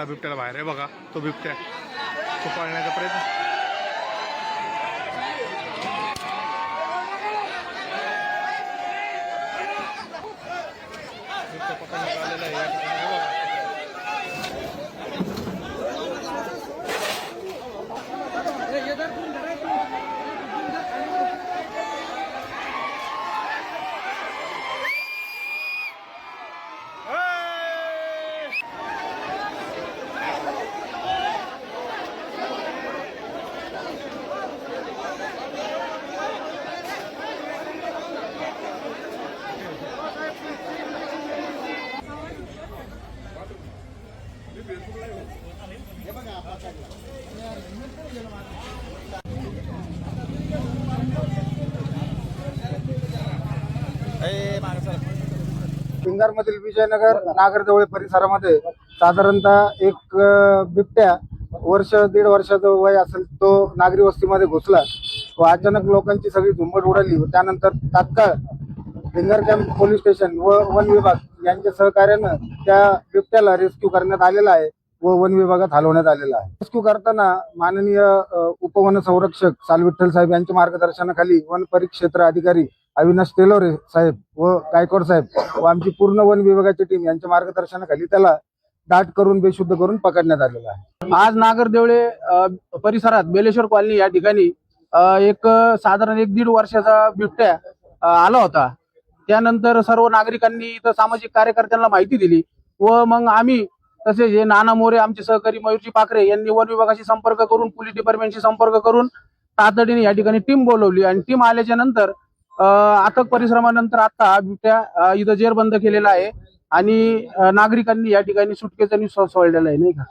बिबट्याला बाहेर आहे बघा, तो बिबट्या तो पाळण्याचा प्रयत्न. बिबट्या पकडण्यात आलेला आहे या ठिकाणी बघा. भिंगारमधील विजयनगर नागरदेवळे परिसरामध्ये साधारणतः एक बिबट्या दीड वर्षाचं वय असेल तो नागरी वस्तीमध्ये घुसला व अचानक लोकांची सगळी झुंबड उडाली व त्यानंतर तात्काळ भिंगार कॅम्प पोलीस स्टेशन व वन विभाग यांच्या सहकार्यानं त्या बिबट्याला रेस्क्यू करण्यात आलेला आहे व वन विभागात हलवण्यात आलेला आहे. रेस्क्यू करताना माननीय उपवन संरक्षक सालविठ्ठल साहेब यांच्या मार्गदर्शनाखाली वन परिक्षेत्र अधिकारी अविनाश तेलोरे साहेब व गायकवाड साहेब व आमची पूर्ण वन विभागाची टीम यांच्या मार्गदर्शनाखाली त्याला दाट करून बेशुद्ध करून पकडण्यात आलेला आहे. आज नागरदेवळे परिसरात बेलेश्वर कॉलनी या ठिकाणी एक साधारण 1-1.5 वर्षाचा बिबट्या आला होता. त्यानंतर सर्व नागरिकांनी इथं सामाजिक कार्यकर्त्यांना माहिती दिली व मग आम्ही तसेच हे नाना मोरे आमचे सहकारी मयूरजी पाखरे यांनी वन विभागाशी संपर्क करून पोलीस डिपार्टमेंटशी संपर्क करून तातडीने या ठिकाणी टीम बोलवली आणि टीम आल्याच्या नंतर अथक परिश्रमानंतर आता बिबट्या इथं जेरबंद केलेला आहे आणि नागरिकांनी या ठिकाणी सुटकेचा निश्वास सोडलेला आहे, नाही का.